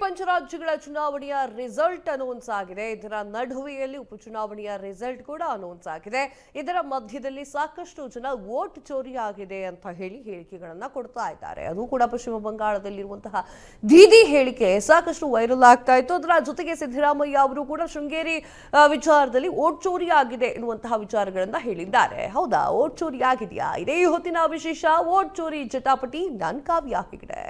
ಪಂಚರಾಜ್ಯಗಳ ಚುನಾವಣೆಯ result announce ಆಗಿದೆ. ಇದರ ನಡುವೆಯಲ್ಲಿ ಉಪಚುನಾವಣೆಯ ರಿಸಲ್ಟ್ ಕೂಡ ಅನೌನ್ಸ್ ಆಗಿದೆ. ಇದರ ಮಧ್ಯದಲ್ಲಿ ಸಾಕಷ್ಟು ಜನ ವೋಟ್ ಚೋರಿ ಆಗಿದೆ ಅಂತ ಹೇಳಿ ಹೇಳಿಕೆಗಳನ್ನ ಕೊಡ್ತಾ ಇದ್ದಾರೆ. ಅದು ಕೂಡ ಪಶ್ಚಿಮ ಬಂಗಾಳದಲ್ಲಿರುವಂತಹ ದೀದಿ ಹೇಳಿಕೆ ಸಾಕಷ್ಟು ವೈರಲ್ ಆಗ್ತಾ ಇತ್ತು. ಅದರ ಜೊತೆಗೆ ಸಿದ್ದರಾಮಯ್ಯ ಅವರು ಕೂಡ ಶೃಂಗೇರಿ ವಿಚಾರದಲ್ಲಿ ವೋಟ್ ಚೋರಿ ಆಗಿದೆ ಎನ್ನುವಂತಹ ವಿಚಾರಗಳನ್ನ ಹೇಳಿದ್ದಾರೆ. ಹೌದಾ, ವೋಟ್ ಚೋರಿ ಆಗಿದೆಯಾ? ಇದೇ ಹೊತ್ತಿನ ವಿಶೇಷ. ವೋಟ್ ಚೋರಿ ಜಟಾಪಟಿ ನಾನ್ ಕಾವ್ಯ ಹೆಗಡೆ.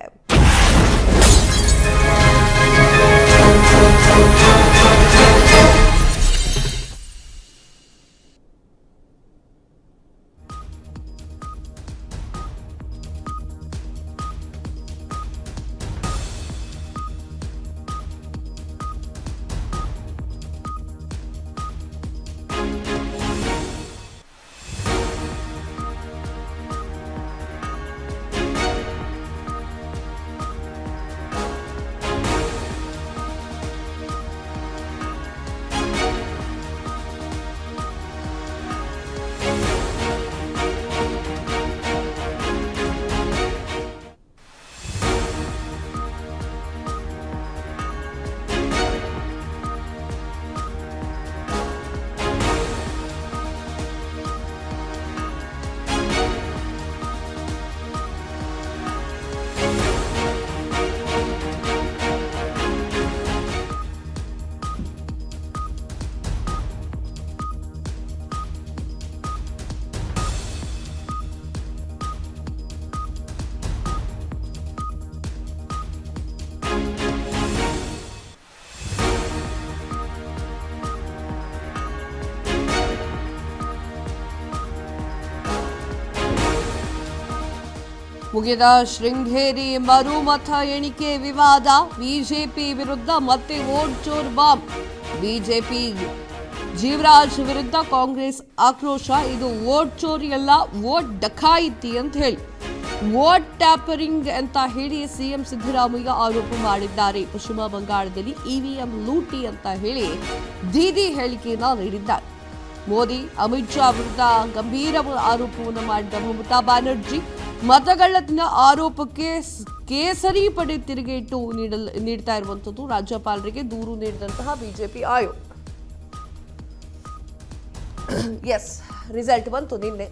ಮುಗಿದ ಶೃಂಗೇರಿ ಮರುಮತ ಎಣಿಕೆ ವಿವಾದ. ಬಿಜೆಪಿ ವಿರುದ್ಧ ಮತ್ತೆ ವೋಟ್ ಚೋರ್ ಬಾಂಬ್. ಬಿಜೆಪಿ ಜೀವರಾಜ್ ವಿರುದ್ಧ ಕಾಂಗ್ರೆಸ್ ಆಕ್ರೋಶ. ಇದು ವೋಟ್ ಚೋರಿ ಅಲ್ಲ, ವೋಟ್ ಡಕಾಯಿತಿ ಅಂತ ಹೇಳಿ, ವೋಟ್ ಟ್ಯಾಪರಿಂಗ್ ಅಂತ ಹೇಳಿ ಸಿಎಂ ಸಿದ್ದರಾಮಯ್ಯ ಆರೋಪ ಮಾಡಿದ್ದಾರೆ. ಪಶ್ಚಿಮ ಬಂಗಾಳದಲ್ಲಿ ಇವಿಎಂ ಲೂಟಿ ಅಂತ ಹೇಳಿ ದೀದಿ ಹೇಳಿಕೆಯನ್ನ ನೀಡಿದ್ದಾರೆ. ಮೋದಿ ಅಮಿತ್ ಶಾ ವಿರುದ್ಧ ಗಂಭೀರ ಆರೋಪವನ್ನು ಮಾಡಿದ ಮಮತಾ ಬ್ಯಾನರ್ಜಿ ಮತಗಳ್ಳತನ ಆರೋಪಕ್ಕೆ ಕೇಸರಿ ಪಡೆ ತಿರುಗೇಟು ನೀಡ್ತಾ ಇರುವಂತದ್ದು. ರಾಜ್ಯಪಾಲರಿಗೆ ದೂರು ನೀಡಿದಂತಹ ಬಿಜೆಪಿ ಆಯೋಗ. ಎಸ್, ರಿಸಲ್ಟ್ ಬಂತು ನಿನ್ನೆ.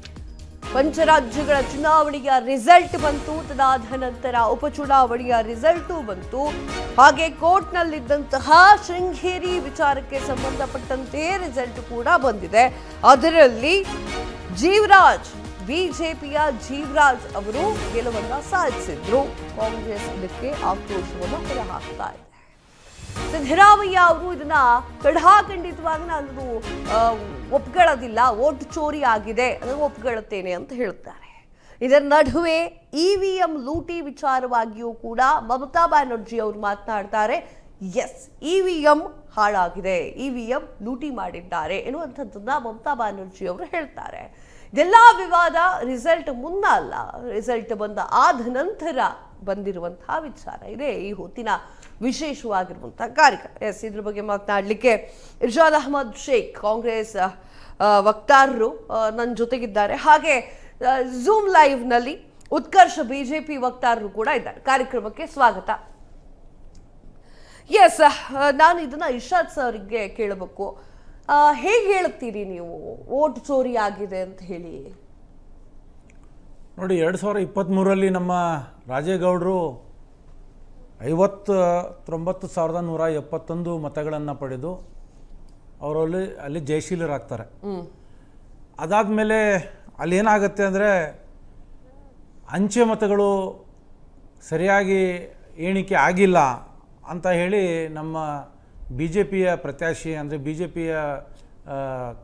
ಪಂಚರಾಜ್ಯಗಳ ಚುನಾವಣೆಯ ರಿಸಲ್ಟ್ ಬಂತು. ತದಾದ ನಂತರ ಉಪಚುನಾವಣೆಯ ರಿಸಲ್ಟು ಬಂತು. ಹಾಗೆ ಕೋರ್ಟ್ನಲ್ಲಿದ್ದಂತಹ ಶೃಂಗೇರಿ ವಿಚಾರಕ್ಕೆ ಸಂಬಂಧಪಟ್ಟಂತೆ ರಿಸಲ್ಟ್ ಕೂಡ ಬಂದಿದೆ. ಅದರಲ್ಲಿ ಬಿಜೆಪಿಯ ಜೀವರಾಜ್ ಅವರು ಗೆಲುವನ್ನ ಸಾಧಿಸಿದ್ರು. ಕಾಂಗ್ರೆಸ್ ಇದಕ್ಕೆ ಆಕ್ರೋಶವನ್ನು ಹೊರಹಾಕ್ತಾ ಇದೆ. ಸಿದ್ದರಾಮಯ್ಯ ಅವರು ಇದನ್ನ ಖಂಡಿತವಾಗಿ ನಾನು ಒಪ್ಕೊಳ್ಳೋದಿಲ್ಲ, ವೋಟ್ ಚೋರಿ ಆಗಿದೆ, ಅದನ್ನು ಒಪ್ಕೊಳ್ಳುತ್ತೇನೆ ಅಂತ ಹೇಳ್ತಾರೆ. ಇದರ ನಡುವೆ ಇವಿಎಂ ಲೂಟಿ ವಿಚಾರವಾಗಿಯೂ ಕೂಡ ಮಮತಾ ಬ್ಯಾನರ್ಜಿ ಅವರು ಮಾತನಾಡ್ತಾರೆ. ಎಸ್, ಇವಿಎಂ ಹಾಳಾಗಿದೆ, ಇವಿಎಂ ಲೂಟಿ ಮಾಡಿದ್ದಾರೆ ಎನ್ನುವಂಥದ್ದನ್ನ ಮಮತಾ ಬ್ಯಾನರ್ಜಿ ಅವರು ಹೇಳ್ತಾರೆ. ಇದೆಲ್ಲ ವಿವಾದ ರಿಸಲ್ಟ್ ಮುನ್ನ ಅಲ್ಲ, ರಿಸಲ್ಟ್ ಬಂದ ಆದ ನಂತರ ಬಂದಿರುವಂತಹ ವಿಚಾರ. ಇದೇ ಈ ಹೊತ್ತಿನ ವಿಶೇಷವಾಗಿರುವಂತಹ ಕಾರ್ಯಕ್ರಮ. ಎಸ್, ಇದ್ರ ಬಗ್ಗೆ ಮಾತನಾಡಲಿಕ್ಕೆ ಇರ್ಷಾದ್ ಅಹಮದ್ ಶೇಖ್ ಕಾಂಗ್ರೆಸ್ ವಕ್ತಾರರು ನನ್ನ ಜೊತೆಗಿದ್ದಾರೆ. ಹಾಗೆ ಝೂಮ್ ಲೈವ್ ನಲ್ಲಿ ಉತ್ಕರ್ಷ್ ಬಿಜೆಪಿ ವಕ್ತಾರರು ಕೂಡ ಇದ್ದಾರೆ. ಕಾರ್ಯಕ್ರಮಕ್ಕೆ ಸ್ವಾಗತ. ಎಸ್, ನಾನು ಇದನ್ನ ಇರ್ಷಾದ್ ಸರ್ಗೆ ಕೇಳಬೇಕು. ಹೇಗೆ ಹೇಳುತ್ತೀರಿ ನೀವು ವೋಟ್ ಚೋರಿ ಆಗಿದೆ ಅಂತ ಹೇಳಿ? ನೋಡಿ, 2023ರಲ್ಲಿ ನಮ್ಮ ರಾಜೇಗೌಡರು 59,171 ಮತಗಳನ್ನು ಪಡೆದು ಅಲ್ಲಿ ಜಯಶೀಲರಾಗ್ತಾರೆ. ಅದಾದಮೇಲೆ ಅಲ್ಲಿ ಏನಾಗುತ್ತೆ ಅಂದರೆ, ಅಂಚೆ ಮತಗಳು ಸರಿಯಾಗಿ ಎಣಿಕೆ ಆಗಿಲ್ಲ ಅಂತ ಹೇಳಿ ನಮ್ಮ ಬಿ ಜೆ ಪಿಯ ಪ್ರತ್ಯಾಶಿ ಅಂದರೆ ಬಿ ಜೆ ಪಿಯ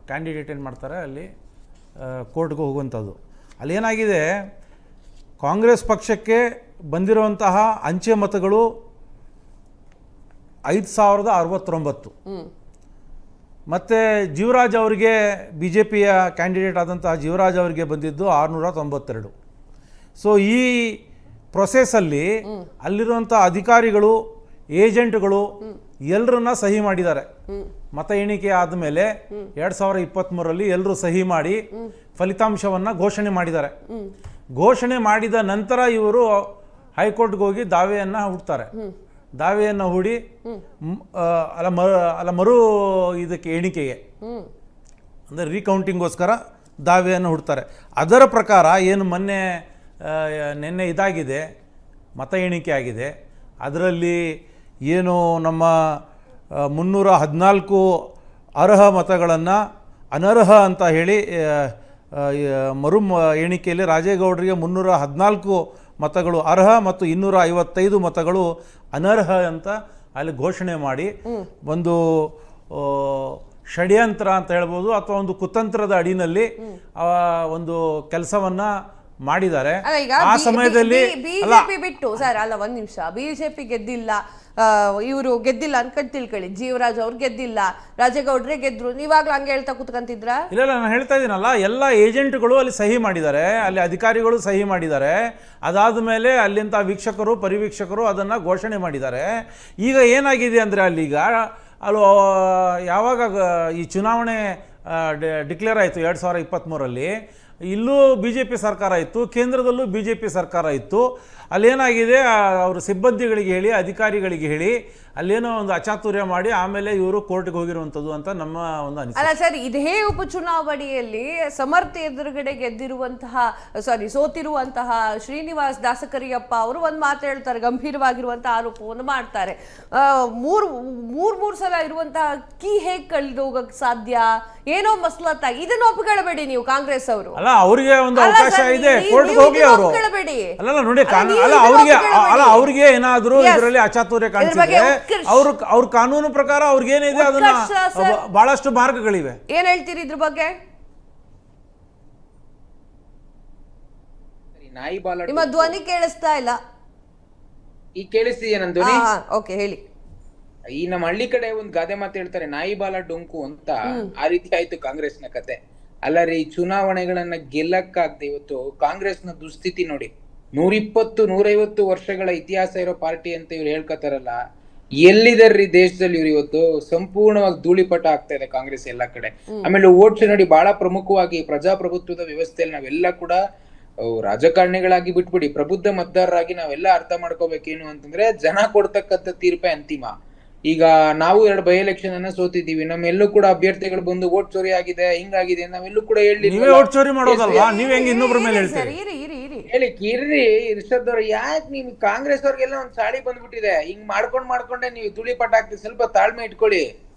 ಕ್ಯಾಂಡಿಡೇಟ್ ಏನು ಮಾಡ್ತಾರೆ, ಅಲ್ಲಿ ಕೋರ್ಟ್ಗೆ ಹೋಗುವಂಥದ್ದು. ಅಲ್ಲೇನಾಗಿದೆ, ಕಾಂಗ್ರೆಸ್ ಪಕ್ಷಕ್ಕೆ ಬಂದಿರುವಂತಹ ಅಂಚೆ ಮತಗಳು 5,069 ಮತ್ತು ಜೀವರಾಜ್ ಅವರಿಗೆ ಬಿ ಜೆ ಪಿಯ ಕ್ಯಾಂಡಿಡೇಟ್ ಆದಂತಹ ಜೀವರಾಜ್ ಅವರಿಗೆ ಬಂದಿದ್ದು 692. ಸೊ ಈ ಪ್ರೊಸೆಸ್ಸಲ್ಲಿ ಅಲ್ಲಿರುವಂಥ ಅಧಿಕಾರಿಗಳು, ಏಜೆಂಟ್ಗಳು ಎಲ್ಲರನ್ನ ಸಹಿ ಮಾಡಿದ್ದಾರೆ. ಮತ ಎಣಿಕೆ ಆದಮೇಲೆ 2023ರಲ್ಲಿ ಎಲ್ಲರೂ ಸಹಿ ಮಾಡಿ ಫಲಿತಾಂಶವನ್ನು ಘೋಷಣೆ ಮಾಡಿದ್ದಾರೆ. ಘೋಷಣೆ ಮಾಡಿದ ನಂತರ ಇವರು ಹೈಕೋರ್ಟ್ಗೆ ಹೋಗಿ ದಾವೆಯನ್ನು ಹುಡ್ತಾರೆ. ದಾವೆಯನ್ನು ಹೂಡಿ ಮರು ಇದಕ್ಕೆ ಎಣಿಕೆಗೆ ಅಂದರೆ ರೀಕೌಂಟಿಂಗೋಸ್ಕರ ದಾವೆಯನ್ನು ಹುಡ್ತಾರೆ. ಅದರ ಪ್ರಕಾರ ಏನು ನಿನ್ನೆ ಇದಾಗಿದೆ, ಮತ ಎಣಿಕೆ ಆಗಿದೆ, ಅದರಲ್ಲಿ ಏನು ನಮ್ಮ 314 ಅರ್ಹ ಮತಗಳನ್ನು ಅನರ್ಹ ಅಂತ ಹೇಳಿ ಮರು ಎಣಿಕೆಯಲ್ಲಿ ರಾಜೇಗೌಡರಿಗೆ 314 ಮತಗಳು ಅರ್ಹ ಮತ್ತು 255 ಮತಗಳು ಅನರ್ಹ ಅಂತ ಅಲ್ಲಿ ಘೋಷಣೆ ಮಾಡಿ ಒಂದು ಷಡ್ಯಂತ್ರ ಅಂತ ಹೇಳ್ಬೋದು ಅಥವಾ ಒಂದು ಕುತಂತ್ರದ ಅಡಿನಲ್ಲಿ ಒಂದು ಕೆಲಸವನ್ನು ಮಾಡಿದ್ದಾರೆ. ಆ ಸಮಯದಲ್ಲಿ ಬಿಜೆಪಿ ಬಿಟ್ಟು ಸರ್ ಅಲ್ಲ ಒಂದ್ ನಿಮಿಷ, ಬಿಜೆಪಿ ಗೆದ್ದಿಲ್ಲ, ಇವರು ಗೆದ್ದಿಲ್ಲ ಅನ್ಕೊಂಡ್ ತಿಳ್ಕೊಳ್ಳಿ, ಜೀವರಾಜ್ ಅವ್ರು ಗೆದ್ದಿಲ್ಲ, ರಾಜೇಗೌಡ್ರೆ ಗೆದ್ರು, ನೀವಾಗ್ಲೂ ಹಂಗೆ ಹೇಳ್ತಾ ಕೂತ್ಕೊಂತಿದ್ರ? ಇಲ್ಲ ನಾನು ಹೇಳ್ತಾ ಇದ್ದೀನಲ್ಲ, ಎಲ್ಲ ಏಜೆಂಟ್ಗಳು ಅಲ್ಲಿ ಸಹಿ ಮಾಡಿದ್ದಾರೆ, ಅಲ್ಲಿ ಅಧಿಕಾರಿಗಳು ಸಹಿ ಮಾಡಿದ್ದಾರೆ. ಅದಾದ ಮೇಲೆ ಅಲ್ಲಿಂದ ವೀಕ್ಷಕರು ಪರಿವೀಕ್ಷಕರು ಅದನ್ನು ಘೋಷಣೆ ಮಾಡಿದ್ದಾರೆ. ಈಗ ಏನಾಗಿದೆ ಅಂದರೆ ಅಲ್ಲೀಗ ಅಲ್ಲಿ ಯಾವಾಗ ಈ ಚುನಾವಣೆ ಡಿಕ್ಲೇರ್ ಆಯಿತು 2023ರಲ್ಲಿ, ಇಲ್ಲೂ ಬಿ ಜೆ ಪಿ ಸರ್ಕಾರ ಇತ್ತು, ಕೇಂದ್ರದಲ್ಲೂ ಬಿ ಜೆ ಪಿ ಸರ್ಕಾರ ಇತ್ತು. ಅಲ್ಲೇನಾಗಿದೆ, ಅವರು ಸಿಬ್ಬಂದಿಗಳಿಗೆ ಹೇಳಿ ಅಧಿಕಾರಿಗಳಿಗೆ ಹೇಳಿ ಅಲ್ಲೇನೋ ಒಂದು ಅಚಾತುರ್ಯ ಮಾಡಿ ಆಮೇಲೆ ಇವರು ಕೋರ್ಟ್ಗೆ ಹೋಗಿರುವಂಥದ್ದು ಅಂತ ನಮ್ಮ ಒಂದು ಅನಿಸಿಕೆ. ಅಲ್ಲ ಸರ್, ಇದೇ ಉಪಚುನಾವಣೆಯಲ್ಲಿ ಸಮರ್ಥ ಎದುರುಗಡೆ ಸೋತಿರುವಂತಹ ಶ್ರೀನಿವಾಸ್ ದಾಸಕರಿಯಪ್ಪ ಅವರು ಒಂದು ಮಾತು ಹೇಳ್ತಾರೆ, ಗಂಭೀರವಾಗಿರುವಂತಹ ಆರೋಪವನ್ನು ಮಾಡ್ತಾರೆ. ಮೂರು ಸಲ ಇರುವಂತಹ ಕೀ ಹೇಗೆ ಕಳೆದೋಗಕ್ಕೆ ಸಾಧ್ಯ, ಏನೋ ಮಸಲತ್ತಾಗಿ, ಇದನ್ನು ಒಪ್ಪಿಕೊಳ್ಳಬೇಡಿ ನೀವು ಕಾಂಗ್ರೆಸ್ ಅವರು. ಅಲ್ಲ, ಅವರಿಗೆ ಒಂದು ಅವಕಾಶ ಇದೆ, ಕೋರ್ಟ್ಗೆ ಹೋಗಿ ಅವರು ಅಲ್ಲ ನೋಡಿ, ಅವ್ರಿಗೆ ಏನಾದರೂ ಇದರಲ್ಲಿ ಅಚಾತುರ್ಯ ಕಾಣಿಸಿದ್ರೆ ಅವ್ರ ಕಾನೂನು ಪ್ರಕಾರ ಅವ್ರಿಗೇನಿದೆ ಅದನ್ನ ಬಹಳಷ್ಟು ಮಾರ್ಗಗಳಿವೆ. ಏನ್ ಹೇಳ್ತೀರಿ ಇದ್ರ ಬಗ್ಗೆ? ನಿಮ್ಮ ಧ್ವನಿ ಕೇಳಿಸ್ತಾ ಇಲ್ಲ. ಈ ಕೇಳಿಸ್ತಿದೆಯಾ ನನ್ನ ಧ್ವನಿ? ಓಕೆ, ಹೇಳಿ. ಈ ನಮ್ಮ ಹಳ್ಳಿ ಕಡೆ ಒಂದ್ ಗಾದೆ ಮಾತು ಹೇಳ್ತಾರೆ, ನಾಯಿ ಬಾಲ ಡೊಂಕು ಅಂತ. ಆ ರೀತಿ ಆಯ್ತು ಕಾಂಗ್ರೆಸ್ನ ಕತೆ. ಅಲ್ಲ ರೀ, ಚುನಾವಣೆಗಳನ್ನ ಗೆಲ್ಲಕ್ಕಾಗ್ದೆ ಇವತ್ತು ಕಾಂಗ್ರೆಸ್ನ ದುಸ್ಥಿತಿ ನೋಡಿ. 120-150 ವರ್ಷಗಳ ಇತಿಹಾಸ ಇರೋ ಪಾರ್ಟಿ ಅಂತ ಇವ್ರು ಹೇಳ್ಕೊತಾರಲ್ಲ, ಎಲ್ಲಿದಾರ್ರಿ ದೇಶದಲ್ಲಿ ಇವ್ರು? ಇವತ್ತು ಸಂಪೂರ್ಣವಾಗಿ ಧೂಳಿಪಟ ಆಗ್ತಾ ಇದೆ ಕಾಂಗ್ರೆಸ್ ಎಲ್ಲಾ ಕಡೆ. ಆಮೇಲೆ ಓಟ್ ನೋಡಿ, ಬಹಳ ಪ್ರಮುಖವಾಗಿ ಪ್ರಜಾಪ್ರಭುತ್ವದ ವ್ಯವಸ್ಥೆಯಲ್ಲಿ ನಾವೆಲ್ಲ ಕೂಡ ರಾಜಕಾರಣಿಗಳಾಗಿ ಬಿಟ್ಬಿಡಿ, ಪ್ರಬುದ್ಧ ಮತದಾರರಾಗಿ ನಾವೆಲ್ಲ ಅರ್ಥ ಮಾಡ್ಕೋಬೇಕೇನು ಅಂತಂದ್ರೆ, ಜನ ಕೊಡ್ತಕ್ಕಂಥ ತೀರ್ಪೇ ಅಂತಿಮ. ಈಗ ನಾವು 2 ಬೈ ಎಲೆಕ್ಷನ್ ಅನ್ನ ಸೋತಿದ್ದೀವಿ, ನಮ್ಮೆಲ್ಲೂ ಕೂಡ ಅಭ್ಯರ್ಥಿಗಳು ಬಂದು ಓಟ್ ಚೋರಿ ಆಗಿದೆ, ಹಿಂಗಾಗಿದೆ, ನಾವೆಲ್ಲೂ ಕೂಡ ಹೇಳಿ ಹೇಳಿ ಕಿರ್ರಿ ಇರ್ಷದ್ ಅವ್ರ, ಯಾಕೆ ನೀವು ಕಾಂಗ್ರೆಸ್ ಅವ್ರಿಗೆಲ್ಲ ಒಂದ್ ಚಾಳಿ ಬಂದ್ಬಿಟ್ಟಿದೆ, ಹಿಂಗ್ ಮಾಡ್ಕೊಂಡೆ ನೀವು ಧೂಳಿಪಟ ಆಗ್ತದೆ. ಸ್ವಲ್ಪ ತಾಳ್ಮೆ ಇಟ್ಕೊಳ್ಳಿ.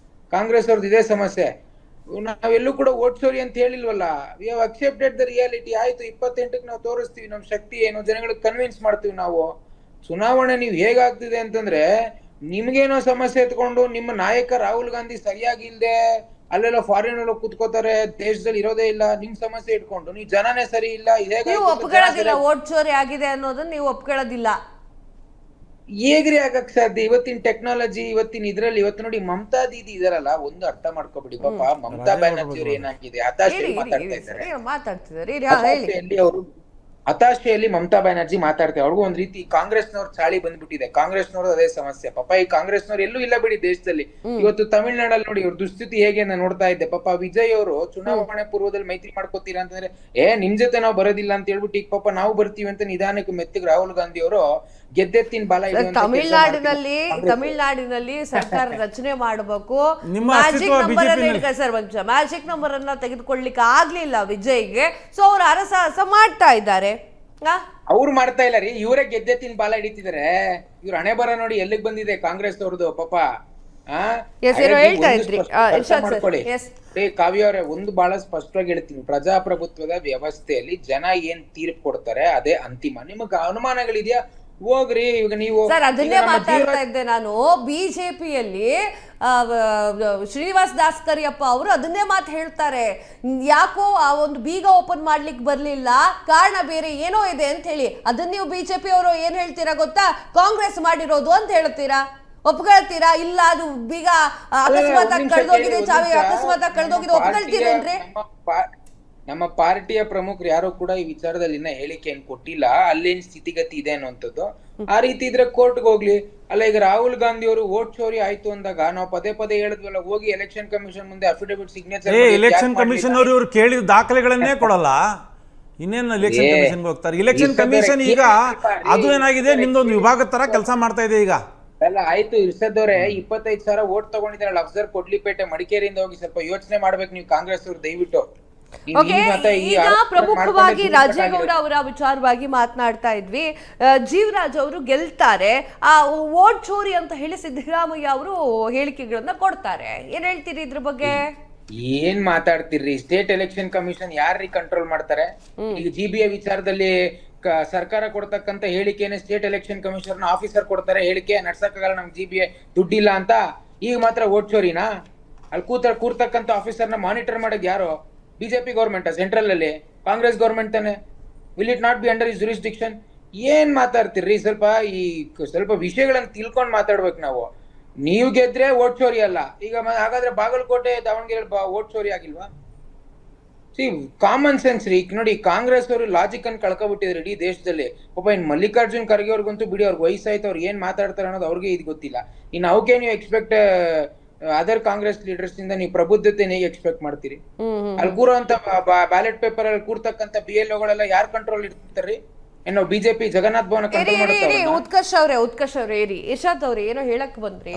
ಕಾಂಗ್ರೆಸ್ ಅವ್ರದ್ದು ಇದೇ ಸಮಸ್ಯೆ. ನಾವೆಲ್ಲೂ ಕೂಡ ಓಟ್ ಚೋರಿ ಅಂತ ಹೇಳಿಲ್ವಲ್ಲ, we have accepted the reality. ಆಯ್ತು, 28ಕ್ಕೆ ನಾವು ತೋರಿಸ್ತೀವಿ ನಮ್ ಶಕ್ತಿ ಏನು, ಜನಗಳಿಗೆ ಕನ್ವಿನ್ಸ್ ಮಾಡ್ತೀವಿ ನಾವು. ಚುನಾವಣೆ ನೀವು ಹೇಗಾಗ್ತಿದೆ ಅಂತಂದ್ರೆ, ನಿಮ್ಗೇನೋ ಸಮಸ್ಯೆ ಎತ್ಕೊಂಡು ನಿಮ್ಮ ನಾಯಕ ರಾಹುಲ್ ಗಾಂಧಿ ಸರಿಯಾಗಿ ಇಲ್ದೆ ಅಲ್ಲೆಲ್ಲ ಫಾರಿನ್ ಒಳಗೆ ಕೂತ್ಕೋತಾರೆ, ದೇಶದಲ್ಲಿ ಇರೋದೇ ಇಲ್ಲ, ನಿಮ್ ಸಮಸ್ಯೆ ಇಟ್ಕೊಂಡು ನೀವು ಜನನೇ ಸರಿ ಇಲ್ಲ, ನೀವು ಒಪ್ಕೊಳ್ಳೋದಿಲ್ಲ ಓಟ್ ಚೋರಿ ಆಗಿದೆ ಅನ್ನೋದನ್ನ ನೀವು ಒಪ್ಕೊಳ್ಳೋದಿಲ್ಲ. ಹೇಗ್ರಿ ಆಗಕ್ ಸಾಧ್ಯ? ಇವತ್ತಿನ ಟೆಕ್ನಾಲಜಿ, ಇವತ್ತಿನ ಇದ್ರಲ್ಲಿ ಇವತ್ತು ನೋಡಿ ಮಮತಾ ದೀದಿ ಇದಾರಲ್ಲ, ಒಂದು ಅರ್ಥ ಮಾಡ್ಕೊಬಿಡಿ ಪಾಪ. ಮಮತಾ ಬ್ಯಾನರ್ಜಿ ಅವ್ರು ಏನಾಗಿದೆ, ಹತಾಶೆಯಲ್ಲಿ ಹತಾಶೆಯಲ್ಲಿ ಮಮತಾ ಬ್ಯಾನರ್ಜಿ ಮಾತಾಡ್ತಾರೆ. ಅವ್ರಿಗೂ ಒಂದ್ ರೀತಿ ಕಾಂಗ್ರೆಸ್ನವ್ರ ಚಾಳಿ ಬಂದ್ಬಿಟ್ಟಿದೆ. ಕಾಂಗ್ರೆಸ್ನವ್ರದ್ದು ಅದೇ ಸಮಸ್ಯೆ ಪಾಪ. ಈ ಕಾಂಗ್ರೆಸ್ನವ್ರು ಎಲ್ಲೂ ಇಲ್ಲ ಬಿಡಿ ದೇಶದಲ್ಲಿ. ಇವತ್ತು ತಮಿಳ್ನಾಡಲ್ಲಿ ನೋಡಿ ಇವ್ರ ದುಸ್ಥಿತಿ ಹೇಗೆ ನಾನು ನೋಡ್ತಾ ಇದ್ದೆ. ಪಾಪ ವಿಜಯ್ ಅವರು ಚುನಾವಣೆ ಪೂರ್ವದಲ್ಲಿ ಮೈತ್ರಿ ಮಾಡ್ಕೋತೀರಾ ಅಂತಂದ್ರೆ, ನಿಮ್ ಜೊತೆ ನಾವು ಬರೋದಿಲ್ಲ ಅಂತ ಹೇಳ್ಬಿಟ್ಟು ಈಗ ಪಾಪ ನಾವು ಬರ್ತೀವಿ ಅಂತ ನಿಧಾನಕ್ಕೆ ಮೆತ್ತಿಗೆ ರಾಹುಲ್ ಗಾಂಧಿ ಅವರು ಗೆದ್ದೆತ್ತಿನ ಬಾಲ. ತಮಿಳ್ನಾಡಿನಲ್ಲಿ ಸರ್ಕಾರ ರಚನೆ ಮಾಡಬೇಕು, magic number sir, magic number ಅನ್ನ ತೆಗೆದುಕೊಳ್ಳಿಕ್ಕೆ ಆಗ್ಲಿಲ್ಲ ವಿಜಯ್ಗೆ, ಸೊ ಅವ್ರು ಅರಸಾಹಸ ಮಾಡ್ತಾ ಇದ್ದಾರೆ. ಅವ್ರು ಮಾಡ್ತಾ ಇಲ್ಲ ರೀ, ಇವರೇ ಗೆದ್ದೆತ್ತಿನ ಬಾಲ ಹಿಡಿತಿದ್ದಾರೆ. ಇವ್ರ ಹಣೆ ಬರ ನೋಡಿ ಎಲ್ಲಿಗೆ ಬಂದಿದೆ ಕಾಂಗ್ರೆಸ್ ಅವ್ರದ್ದು ಪಾಪ. ಕಾವ್ಯ ಅವರೇ, ಒಂದು ಬಹಳ ಸ್ಪಷ್ಟವಾಗಿ ಹೇಳ್ತೀನಿ, ಪ್ರಜಾಪ್ರಭುತ್ವದ ವ್ಯವಸ್ಥೆಯಲ್ಲಿ ಜನ ಏನ್ ತೀರ್ಪು ಕೊಡ್ತಾರೆ ಅದೇ ಅಂತಿಮ. ನಿಮಗ ಅನುಮಾನಗಳಿದೆಯಾ? ಹೋಗ್ರಿ. ಈಗ ನೀವು ಸರ್, ಅದನ್ನೇ ಮಾತಾಡ್ತಾ ಇದ್ದೆ ನಾನು. ಬಿಜೆಪಿಯಲ್ಲಿ ಶ್ರೀನಿವಾಸ್ ದಾಸಕರಿಯಪ್ಪ ಅವರು ಅದನ್ನೇ ಮಾತು ಹೇಳ್ತಾರೆ, ಯಾಕೋ ಆ ಒಂದು ಬೀಗ ಓಪನ್ ಮಾಡ್ಲಿಕ್ಕೆ ಬರ್ಲಿಲ್ಲ, ಕಾರಣ ಬೇರೆ ಏನೋ ಇದೆ ಅಂತ ಹೇಳಿ. ಅದನ್ನ ನೀವು ಬಿಜೆಪಿ ಅವರು ಏನ್ ಹೇಳ್ತೀರಾ ಗೊತ್ತಾ? ಕಾಂಗ್ರೆಸ್ ಮಾಡಿರೋದು ಅಂತ ಹೇಳ್ತೀರಾ, ಒಪ್ಕೊಳ್ತೀರಾ? ಇಲ್ಲ, ಅದು ಬೀಗ ಅಕಸ್ಮಾತ್ ಕಳೆದೋಗಿದೆ, ಚಾವಿ ಅಕಸ್ಮಾತ್ ಕಳೆದೋಗಿದೆ, ಒಪ್ಕೊಳ್ತೀರೇನ್ರಿ? ನಮ್ಮ ಪಾರ್ಟಿಯ ಪ್ರಮುಖರು ಯಾರು ಕೂಡ ಈ ವಿಚಾರದಲ್ಲಿ ಇನ್ನ ಹೇಳಿಕೆ ಏನ್ ಕೊಟ್ಟಿಲ್ಲ, ಅಲ್ಲೇನ್ ಸ್ಥಿತಿಗತಿ ಇದೆ ಅನ್ನುವಂಥದ್ದು. ಆ ರೀತಿ ಇದ್ರೆ ಕೋರ್ಟ್ಗೆ ಹೋಗ್ಲಿ. ಅಲ್ಲ, ಈಗ ರಾಹುಲ್ ಗಾಂಧಿ ಅವರು ವೋಟ್ ಚೋರಿ ಆಯ್ತು ಅಂದಾಗ ನಾವು ಪದೇ ಪದೇ ಹೇಳಿದ್ವಲ್ಲ, ಹೋಗಿ ಎಲೆಕ್ಷನ್ ಕಮಿಷನ್ ಮುಂದೆ ಅಫಿಡವಿಟ್ ಸಿಗ್ನೇಚರ್. ಎಲೆಕ್ಷನ್ ಕಮಿಷನ್ ಅವರು ಇವ್ರು ಕೇಳಿದ ದಾಖಲೆಗಳನ್ನೇ ಕೊಡಲ್ಲ, ಇನ್ನೇನು ಎಲೆಕ್ಷನ್ ಕಮಿಷನ್ಗೆ ಹೋಗ್ತಾರೆ? ಎಲೆಕ್ಷನ್ ಕಮಿಷನ್ ಈಗ ಅದು ಏನಾಗಿದೆ, ನಿಮ್ದೊಂದು ವಿಭಾಗದ ತರ ಕೆಲಸ ಮಾಡ್ತಾ ಇದೆ. ಈಗ ಅಲ್ಲ ಆಯ್ತು, ಇರ್ಸದವ್ರೆ 25,000 ಓಟ್ ತಗೊಂಡಿದ್ದಾರಲ್ಲ ಅಫ್ಸರ್ ಕೊಡ್ಲಿಪೇಟೆ ಮಡಿಕೇರಿಯಿಂದ ಹೋಗಿ ಸ್ವಲ್ಪ ಯೋಚನೆ ಮಾಡ್ಬೇಕು ನೀವು ಕಾಂಗ್ರೆಸ್ ಅವ್ರು ದಯವಿಟ್ಟು. ಓಕೆ, ಈಗ ಪ್ರಮುಖವಾಗಿ ರಾಜೇಗೌಡ ಅವರ ವಿಚಾರವಾಗಿ ಮಾತನಾಡ್ತಾ ಇದ್ವಿ. ಜೀವರಾಜ್ ಅವರು ಗೆಲ್ತಾರೆ, ಆ ವೋಟ್ ಚೋರಿ ಅಂತ ಹೇಳಿ ಸಿದ್ದರಾಮಯ್ಯ ಅವರು ಹೇಳಿಕೆಗಳನ್ನ ಕೊಡ್ತಾರೆ. ಏನ್ ಹೇಳ್ತೀರಿ ಇದ್ರ ಬಗ್ಗೆ? ಏನ್ ಮಾತಾಡ್ತಿರ್ರಿ? ಸ್ಟೇಟ್ ಎಲೆಕ್ಷನ್ ಕಮಿಷನ್ ಯಾರ್ರೀ ಕಂಟ್ರೋಲ್ ಮಾಡ್ತಾರೆ? ಈಗ GBA ವಿಚಾರದಲ್ಲಿ ಸರ್ಕಾರ ಕೊಡ್ತಕ್ಕಂತ ಹೇಳಿಕೆನೆ ಸ್ಟೇಟ್ ಎಲೆಕ್ಷನ್ ಕಮಿಷನ್ ಆಫೀಸರ್ ಕೊಡ್ತಾರೆ ಹೇಳಿಕೆ, ನಡ್ಸಕ್ಕಾಗಲ್ಲ ನಮ್ಗೆ GBA ದುಡ್ಡಿಲ್ಲ ಅಂತ. ಈಗ ಮಾತ್ರ ವೋಟ್ ಚೋರಿನಾ? ಅಲ್ಲಿ ಕೂರ್ತಕ್ಕಂತ ಆಫೀಸರ್ನ ಮಾನಿಟರ್ ಮಾಡೋದು ಯಾರು? ಬಿಜೆಪಿ ಗೌರ್ಮೆಂಟ್ ಸೆಂಟ್ರಲ್ ಅಲ್ಲಿ, ಕಾಂಗ್ರೆಸ್ ಗೌರ್ಮೆಂಟ್ ತಾನೆ. Will it not be under is jurisdiction? ಏನ್ ಮಾತಾಡ್ತಿರ್ರಿ? ಸ್ವಲ್ಪ ವಿಷಯಗಳನ್ನ ತಿಳ್ಕೊಂಡ್ ಮಾತಾಡ್ಬೇಕು ನಾವು. ನೀವು ಗೆದ್ರೆ ವೋಟ್ ಚೋರಿ ಅಲ್ಲ. ಈಗ ಹಾಗಾದ್ರೆ ಬಾಗಲಕೋಟೆ ದಾವಣಗೆರೆ ವೋಟ್ ಚೋರಿ ಆಗಿಲ್ವಾ? ಕಾಮನ್ ಸೆನ್ಸ್ ರೀ. ನೋಡಿ, ಕಾಂಗ್ರೆಸ್ ಅವರು ಲಾಜಿಕ್ ಅನ್ನು ಕಳ್ಕೊಬಿಟ್ಟಿದ್ರು ಇಡೀ ದೇಶದಲ್ಲಿ. ಪಾಪ ಇನ್ ಮಲ್ಲಿಕಾರ್ಜುನ್ ಖರ್ಗೆ ಅವ್ರಿಗಂತೂ ಬಿಡಿ, ಅವ್ರಿಗೆ ವಯಸ್ಸಾಯ್ತು, ಅವ್ರು ಏನ್ ಮಾತಾಡ್ತಾರೆ ಅನ್ನೋದು ಅವ್ರಿಗೆ ಇದು ಗೊತ್ತಿಲ್ಲ. ಇನ್ನು ಅವಕ್ಕೆ ನೀವು ಎಕ್ಸ್ಪೆಕ್ಟ್ ಅದರ್ ಕಾಂಗ್ರೆಸ್ ಲೀಡರ್ಸ್ ಇಂದ ನೀವು ಪ್ರಬುದ್ಧತೆ ಹೇಗೆ ಎಕ್ಸ್ಪೆಕ್ಟ್ ಮಾಡ್ತೀರಿ? ಅಲ್ಲಿ ಕೂರುವಂತ ಬ್ಯಾಲೆಟ್ ಪೇಪರ್ ಅಲ್ಲಿ ಕೂರ್ತಕ್ಕಂತ BLOಗಳೆಲ್ಲ ಯಾರ್ ಕಂಟ್ರೋಲ್ ಇರ್ತಾರ್ರಿ? ಏನೋ ಬಿಜೆಪಿ ಜಗನ್ನಾಥ್ ಭವನ ಕಂಟ್ರೋಲ್ ಮಾಡುತ್ತೆ. ಉತ್ಕರ್ಷ್ ಅವ್ರೆ ಇರಿ. ಯಶಾಂತ್ ಅವ್ರೆ ಏನೋ ಹೇಳಕ್ ಬಂದ್ರಿ,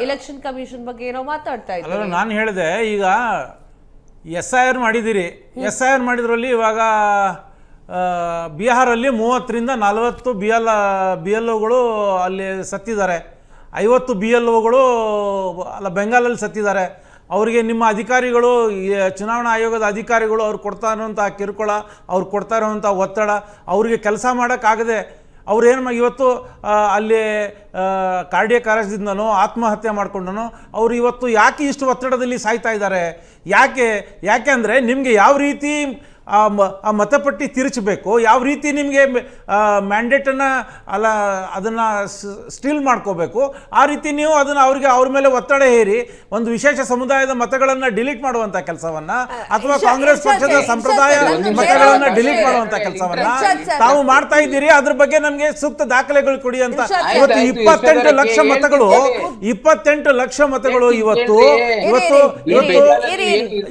ಎಲೆಕ್ಷನ್ ಕಮಿಷನ್ ಬಗ್ಗೆ ಏನೋ ಮಾತಾಡ್ತಾ ಇದ್ದಾರೆ. ನಾನು ಹೇಳಿದೆ, ಈಗ SIR ಮಾಡಿದ್ದೀರಿ. SIR ಮಾಡಿದ್ರಲ್ಲಿ ಇವಾಗ ಬಿಹಾರಲ್ಲಿ 30ರಿಂದ 40 BLOಗಳು ಅಲ್ಲಿ ಸತ್ತಿದ್ದಾರೆ. 50 BLOಗಳು ಅಲ್ಲ ಬೆಂಗಾಲಲ್ಲಿ ಸತ್ತಿದ್ದಾರೆ. ಅವರಿಗೆ ನಿಮ್ಮ ಅಧಿಕಾರಿಗಳು, ಚುನಾವಣಾ ಆಯೋಗದ ಅಧಿಕಾರಿಗಳು ಅವ್ರು ಕೊಡ್ತಾ ಇರುವಂಥ ಕಿರುಕುಳ, ಅವ್ರು ಕೊಡ್ತಾ ಇರುವಂಥ ಒತ್ತಡ, ಅವರಿಗೆ ಕೆಲಸ ಮಾಡೋಕ್ಕಾಗದೆ ಅವ್ರೇನು ಇವತ್ತು ಅಲ್ಲಿ ಕಾರ್ಡಿಯಕ್ ಅರೆಸ್ಟ್ದಿಂದನೋ ಆತ್ಮಹತ್ಯೆ ಮಾಡ್ಕೊಂಡನೋ ಅವ್ರು ಇವತ್ತು ಯಾಕೆ ಇಷ್ಟು ಒತ್ತಡದಲ್ಲಿ ಸಾಯ್ತಾ ಇದ್ದಾರೆ? ಯಾಕೆ ಅಂದರೆ ನಿಮಗೆ ಯಾವ ರೀತಿ ಆ ಮತಪಟ್ಟಿ ತಿರುಚಬೇಕು, ಯಾವ ರೀತಿ ನಿಮಗೆ ಮ್ಯಾಂಡೇಟನ್ನು ಅದನ್ನು ಸ್ಟೀಲ್ ಮಾಡ್ಕೋಬೇಕು, ಆ ರೀತಿ ನೀವು ಅದನ್ನು ಅವ್ರ ಮೇಲೆ ಒತ್ತಡ ಹೇರಿ ಒಂದು ವಿಶೇಷ ಸಮುದಾಯದ ಮತಗಳನ್ನು ಡಿಲೀಟ್ ಮಾಡುವಂಥ ಕೆಲಸವನ್ನು, ಅಥವಾ ಕಾಂಗ್ರೆಸ್ ಪಕ್ಷದ ಸಂಪ್ರದಾಯ ಮತಗಳನ್ನು ಡಿಲೀಟ್ ಮಾಡುವಂಥ ಕೆಲಸವನ್ನು ತಾವು ಮಾಡ್ತಾ ಇದ್ದೀರಿ. ಅದ್ರ ಬಗ್ಗೆ ನಮಗೆ ಸೂಕ್ತ ದಾಖಲೆಗಳು ಕೊಡಿ ಅಂತ. ಇವತ್ತು 28 ಲಕ್ಷ ಮತಗಳು, 28 ಲಕ್ಷ ಮತಗಳು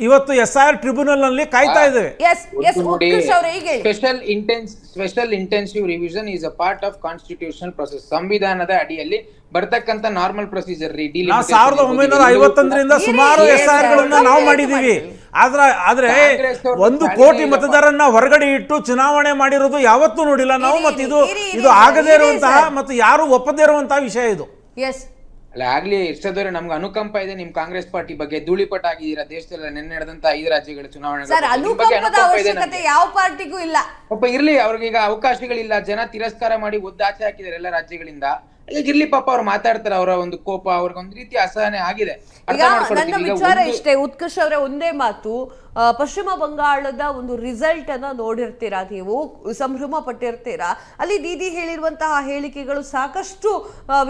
ಇವತ್ತು SIR ಟ್ರಿಬ್ಯುನಲ್ ನಲ್ಲಿ ಕಾಯ್ತಾ ಇದ್ದೇವೆ. Special intensive revision is a part of constitutional process. ಸಂವಿಧಾನದ ಅಡಿಯಲ್ಲಿ ಬರ್ತಕ್ಕಂತ ನಾರ್ಮಲ್ ಪ್ರೊಸೀಜರ್ ರೀ. 1951ರಿಂದ ಸುಮಾರು SIRಗಳನ್ನ ನಾವು ಮಾಡಿದೀವಿ. ಆದ್ರೆ 1 ಕೋಟಿ ಮತದಾರನ್ನ ಹೊರಗಡೆ ಇಟ್ಟು ಚುನಾವಣೆ ಮಾಡಿರೋದು ಯಾವತ್ತೂ ನೋಡಿಲ್ಲ ನಾವು. ಮತ್ತು ಇದು ಆಗದೇ ಇರುವಂತಹ ಮತ್ತು ಯಾರು ಒಪ್ಪದೇ ಇರುವಂತಹ ವಿಷಯ ಇದು. ಅಲ್ಲ ಆಗ್ಲಿ ಇಷ್ಟದವರೆ ನಮ್ಗೆ ಅನುಕಂಪ ಇದೆ ನಿಮ್ ಕಾಂಗ್ರೆಸ್ ಪಾರ್ಟಿ ಬಗ್ಗೆ. ಧೂಳಿಪಟ ಆಗಿದ್ದೀರಾ ದೇಶದಲ್ಲಿ ನಿನ್ನೆ ನಡೆದಂತ 5 ರಾಜ್ಯಗಳ ಚುನಾವಣೆ. ಯಾವ ಪಾರ್ಟಿಗೂ ಇಲ್ಲ. ಪಾಪ ಇರ್ಲಿ, ಅವ್ರಿಗೆ ಈಗ ಅವಕಾಶಗಳಿಲ್ಲ, ಜನ ತಿರಸ್ಕಾರ ಮಾಡಿ ಒದ್ದಾಚೆ ಹಾಕಿದ್ದಾರೆ ಎಲ್ಲ ರಾಜ್ಯಗಳಿಂದ. ಈಗ ಇರ್ಲಿ ಪಾಪ ಅವ್ರು ಮಾತಾಡ್ತಾರೆ, ಅವರ ಒಂದು ಕೋಪ, ಅವ್ರಿಗೊಂದು ರೀತಿ ಅಸಹನೆ ಆಗಿದೆ. ನನ್ನ ವಿಚಾರ ಇಷ್ಟೇ ಉತ್ಕರ್ಷ್ ಅವರೇ, ಒಂದೇ ಮಾತು. ಪಶ್ಚಿಮ ಬಂಗಾಳದ ಒಂದು ರಿಸಲ್ಟ್ ಅನ್ನ ನೋಡಿರ್ತೀರಾ ನೀವು, ಸಂಭ್ರಮ ಪಟ್ಟಿರ್ತೀರಾ. ಅಲ್ಲಿ ದೀದಿ ಹೇಳಿರುವಂತಹ ಹೇಳಿಕೆಗಳು ಸಾಕಷ್ಟು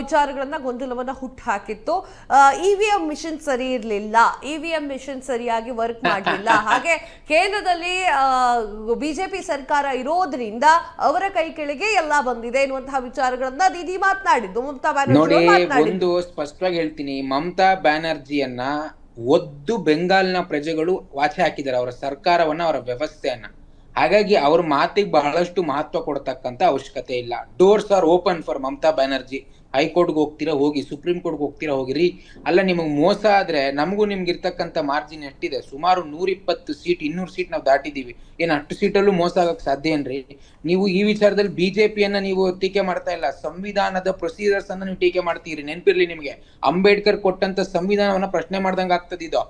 ವಿಚಾರಗಳನ್ನ ಗೊಂದಲವನ್ನ ಹುಟ್ಟು ಹಾಕಿತ್ತು. EVM ಮಿಷನ್ ಸರಿ ಇರ್ಲಿಲ್ಲ, EVM ಮಿಷನ್ ಸರಿಯಾಗಿ ವರ್ಕ್ ಮಾಡಲಿಲ್ಲ, ಹಾಗೆ ಕೇಂದ್ರದಲ್ಲಿ ಬಿಜೆಪಿ ಸರ್ಕಾರ ಇರೋದ್ರಿಂದ ಅವರ ಕೈ ಕೆಳಗೆ ಎಲ್ಲಾ ಬಂದಿದೆ ಎನ್ನುವಂತಹ ವಿಚಾರಗಳನ್ನ ದೀದಿ ಮಾತನಾಡಿದ್ದು. ಮಮತಾ ಬ್ಯಾನರ್ಜಿ ಒಂದು ಸ್ಪಷ್ಟವಾಗಿ ಹೇಳ್ತೀನಿ, ಮಮತಾ ಬ್ಯಾನರ್ಜಿಯನ್ನ ಒದ್ದು ಬೆಂಗಾಲ್ನ ಪ್ರಜೆಗಳು ವಾಚೆ ಹಾಕಿದ್ದಾರೆ, ಅವರ ಸರ್ಕಾರವನ್ನ, ಅವರ ವ್ಯವಸ್ಥೆಯನ್ನ. ಹಾಗಾಗಿ ಅವ್ರ ಮಾತಿಗೆ ಬಹಳಷ್ಟು ಮಹತ್ವ ಕೊಡ್ತಕ್ಕಂತ ಅವಶ್ಯಕತೆ ಇಲ್ಲ. Doors R open for Mamata Banerjee. ಹೈಕೋರ್ಟ್ಗೆ ಹೋಗ್ತೀರಾ ಹೋಗಿ, ಸುಪ್ರೀಂ ಕೋರ್ಟ್ಗೆ ಹೋಗ್ತೀರಾ ಹೋಗಿರಿ. ಅಲ್ಲ ನಿಮಗ್ ಮೋಸ ಆದ್ರೆ ನಮಗೂ ನಿಮ್ಗೆ ಇರ್ತಕ್ಕಂಥ ಮಾರ್ಜಿನ್ ಎಷ್ಟಿದೆ? ಸುಮಾರು 120 ಸೀಟ್, 200 ಸೀಟ್ ನಾವು ದಾಟಿದೀವಿ. ಏನ್ 10 ಸೀಟಲ್ಲೂ ಮೋಸ ಆಗಕ್ ಸಾಧ್ಯ ಏನ್ರಿ? ನೀವು ಈ ವಿಚಾರದಲ್ಲಿ ಬಿಜೆಪಿಯನ್ನ ನೀವು ಟೀಕೆ ಮಾಡ್ತಾ ಇಲ್ಲ, ಸಂವಿಧಾನದ ಪ್ರೊಸೀಜರ್ಸ್ ಅನ್ನ ನೀವು ಟೀಕೆ ಮಾಡ್ತೀರಿ. ನೆನ್ಪಿರ್ಲಿ ನಿಮ್ಗೆ, ಅಂಬೇಡ್ಕರ್ ಕೊಟ್ಟಂತ ಸಂವಿಧಾನವನ್ನ ಪ್ರಶ್ನೆ ಮಾಡ್ದಂಗ ಆಗ್ತದೆ ಇದು.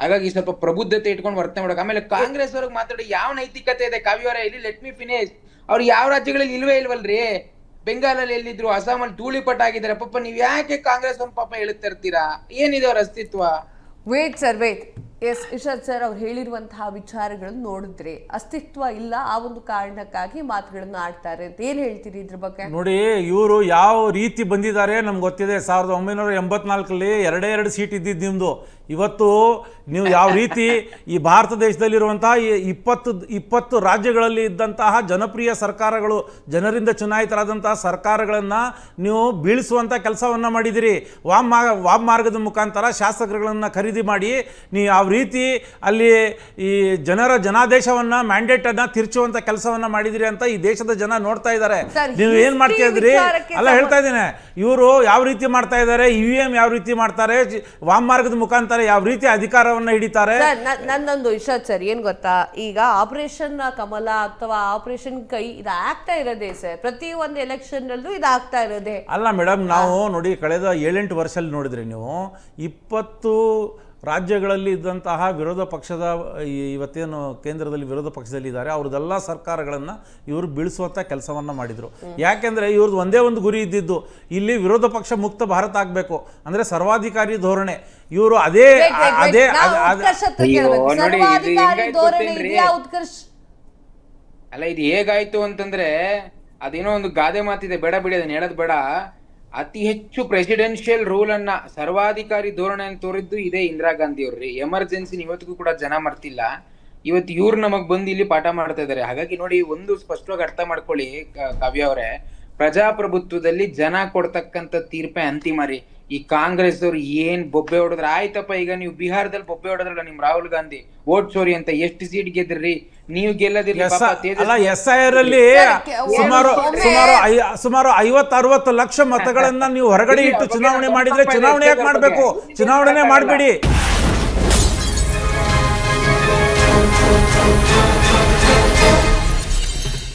ಹಾಗಾಗಿ ಸ್ವಲ್ಪ ಪ್ರಬುದ್ಧತೆ ಇಟ್ಕೊಂಡು ವರ್ತನೆ ಮಾಡಕ್. ಆಮೇಲೆ ಕಾಂಗ್ರೆಸ್ ಅವ್ರಿಗೆ ಮಾತಾಡಿ ಯಾವ ನೈತಿಕತೆ ಇದೆ? ಕಾವ್ಯವರ ಇಲ್ಲಿ ಲೆಟ್ ಮಿ ಫಿನಿಶ್. ಅವ್ರು ಯಾವ ರಾಜ್ಯಗಳಲ್ಲಿ ಇಲ್ವಲ್ರಿ? ಬೆಂಗಾಲಲ್ಲಿ ಎಲ್ಲಿದ್ರು, ಅಸ್ಸಾಮಲ್ಲಿ ಧೂಳಿಪಟ ಆಗಿದ್ದಾರೆ. ಪಾಪ ನೀವ್ ಯಾಕೆ ಕಾಂಗ್ರೆಸ್ ಒಂದು ಪಾಪ ಹೇಳುತ್ತಾ ಇರ್ತೀರಾ? ಏನಿದೆ ಅವ್ರ ಅಸ್ತಿತ್ವ? ವೇಟ್. ಎಸ್ ಇಶಾಂತ್ ಸರ್ ಅವ್ರು ಹೇಳಿರುವಂತಹ ವಿಚಾರಗಳನ್ನು ನೋಡಿದ್ರೆ ಅಸ್ತಿತ್ವ ಇಲ್ಲ, ಆ ಒಂದು ಕಾರಣಕ್ಕಾಗಿ ಮಾತುಗಳನ್ನ ಆಡ್ತಾರೆ ಅಂತ ಏನ್ ಹೇಳ್ತೀರಿ ಇದ್ರ ಬಗ್ಗೆ? ನೋಡಿ, ಇವರು ಯಾವ ರೀತಿ ಬಂದಿದ್ದಾರೆ ನಮ್ಗೆ ಗೊತ್ತಿದೆ. 1984ರಲ್ಲಿ 2 ಸೀಟ್ ಇದ್ದಿದ್ದು ನಿಮ್ದು. ಇವತ್ತು ನೀವು ಯಾವ ರೀತಿ ಈ ಭಾರತ ದೇಶದಲ್ಲಿರುವಂತಹ 20 ರಾಜ್ಯಗಳಲ್ಲಿ ಇದ್ದಂತಹ ಜನಪ್ರಿಯ ಸರ್ಕಾರಗಳು, ಜನರಿಂದ ಚುನಾಯಿತರಾದಂತಹ ಸರ್ಕಾರಗಳನ್ನು ನೀವು ಬೀಳಿಸುವಂಥ ಕೆಲಸವನ್ನು ಮಾಡಿದಿರಿ. ವಾಮ್ ಮಾರ್ಗದ ಮುಖಾಂತರ ಶಾಸಕರುಗಳನ್ನು ಖರೀದಿ ಮಾಡಿ ನೀವು ಯಾವ ರೀತಿ ಅಲ್ಲಿ ಈ ಜನರ ಜನಾದೇಶವನ್ನು ಮ್ಯಾಂಡೇಟನ್ನು ತಿರ್ಚುವಂಥ ಕೆಲಸವನ್ನು ಮಾಡಿದಿರಿ ಅಂತ ಈ ದೇಶದ ಜನ ನೋಡ್ತಾ ಇದ್ದಾರೆ. ಸರ್, ನೀವು ಏನು ಮಾಡ್ತಾ ಇದ್ರಿ ವಿಚಾರಕ್ಕೆ ಅಲ್ಲ ಹೇಳ್ತಾ ಇದ್ದೀನಿ. ಇವರು ಯಾವ ರೀತಿ ಮಾಡ್ತಾ ಇದ್ದಾರೆ, EVM ಯಾವ ರೀತಿ ಮಾಡ್ತಾರೆ, ವಾಮಮಾರ್ಗದ ಮುಖಾಂತರ ಯಾವ ರೀತಿ ಅಧಿಕಾರವನ್ನು ಹಿಡಿತಾರೆ. ನನ್ನೊಂದು ಇಷ್ಟ ಸರ್, ಏನ್ ಗೊತ್ತಾ, ಈಗ ಆಪರೇಷನ್ ಕಮಲ ಅಥವಾ ಆಪರೇಷನ್ ಕೈ ಇದು ಆಗ್ತಾ ಇರೋದೇ ಸರ್, ಪ್ರತಿ ಒಂದು ಎಲೆಕ್ಷನ್ ನಲ್ಲೂ ಇದು ಆಗ್ತಾ ಇರೋದೇ. ಅಲ್ಲ ಮೇಡಮ್, ನಾವು ನೋಡಿ ಕಳೆದ 7-8 ವರ್ಷದಲ್ಲಿ ನೋಡಿದ್ರಿ ನೀವು 20 ರಾಜ್ಯಗಳಲ್ಲಿ ಇದ್ದಂತಹ ವಿರೋಧ ಪಕ್ಷದ ಇವತ್ತೇನು ಕೇಂದ್ರದಲ್ಲಿ ವಿರೋಧ ಪಕ್ಷದಲ್ಲಿ ಇದ್ದಾರೆ ಅವ್ರದ್ದೆಲ್ಲ ಸರ್ಕಾರಗಳನ್ನು ಇವರು ಬೀಳಿಸುವಂಥ ಕೆಲಸವನ್ನು ಮಾಡಿದರು. ಯಾಕೆಂದರೆ ಇವ್ರದ್ದು ಒಂದೇ ಒಂದು ಗುರಿ ಇದ್ದಿದ್ದು, ಇಲ್ಲಿ ವಿರೋಧ ಪಕ್ಷ ಮುಕ್ತ ಭಾರತ ಆಗಬೇಕು, ಅಂದರೆ ಸರ್ವಾಧಿಕಾರಿ ಧೋರಣೆ. ಇವರು ಅದೇ ಅದೇ ಅಲ್ಲ, ಇದು ಹೇಗಾಯ್ತು ಅಂತಂದ್ರೆ ಅದೇನೋ ಒಂದು ಗಾದೆ ಮಾತಿದೆ, ಬೇಡ ಬಿಡಿ ಅದನ್ನ ಹೇಳೋದು ಬೇಡ. ಅತಿ ಹೆಚ್ಚು ಪ್ರೆಸಿಡೆನ್ಷಿಯಲ್ ರೂಲ್ ಅನ್ನ, ಸರ್ವಾಧಿಕಾರಿ ಧೋರಣೆ ತೋರಿದ್ದು ಇದೇ ಇಂದಿರಾ ಗಾಂಧಿ ಅವ್ರಿ. ಎಮರ್ಜೆನ್ಸಿ ಇವತ್ತಿಗೂ ಕೂಡ ಜನ ಮರ್ತಿಲ್ಲ. ಇವತ್ತು ಇವ್ರು ನಮಗ್ ಬಂದು ಇಲ್ಲಿ ಪಾಠ ಮಾಡ್ತಾ ಇದಾರೆ. ಹಾಗಾಗಿ ನೋಡಿ, ಒಂದು ಸ್ಪಷ್ಟವಾಗಿ ಅರ್ಥ ಮಾಡ್ಕೊಳ್ಳಿ ಕಾವ್ಯ ಅವರೇ, ಪ್ರಜಾಪ್ರಭುತ್ವದಲ್ಲಿ ಜನ ಕೊಡ್ತಕ್ಕಂಥ ತೀರ್ಪೆ ಅಂತಿಮ ರೀ. ಈ ಕಾಂಗ್ರೆಸ್ ಅವ್ರು ಏನ್ ಬೊಬ್ಬೆ ಹೊಡೆದ್ರ ಆಯ್ತಪ್ಪ. ಈಗ ನೀವು ಬಿಹಾರದಲ್ಲಿ ಬೊಬ್ಬೆ ಹೊಡೆದ್ರಲ್ಲ ನಿಮ್ ರಾಹುಲ್ ಗಾಂಧಿ, ವೋಟ್ ಚೋರಿ ಅಂತ, ಎಷ್ಟು ಸೀಟ್ ಗೆದ್ರಿ ನೀವು? ಗೆಲ್ಲದಿಲ್ಲ. SIR ಅಲ್ಲಿ ಸುಮಾರು 50-60 ಲಕ್ಷ ಮತಗಳನ್ನ ನೀವು ಹೊರಗಡೆ ಇಟ್ಟು ಚುನಾವಣೆ ಮಾಡಿದ್ರೆ ಚುನಾವಣೆ ಯಾಕೆ ಮಾಡಬೇಕು? ಚುನಾವಣೆ ಮಾಡಬೇಡಿ.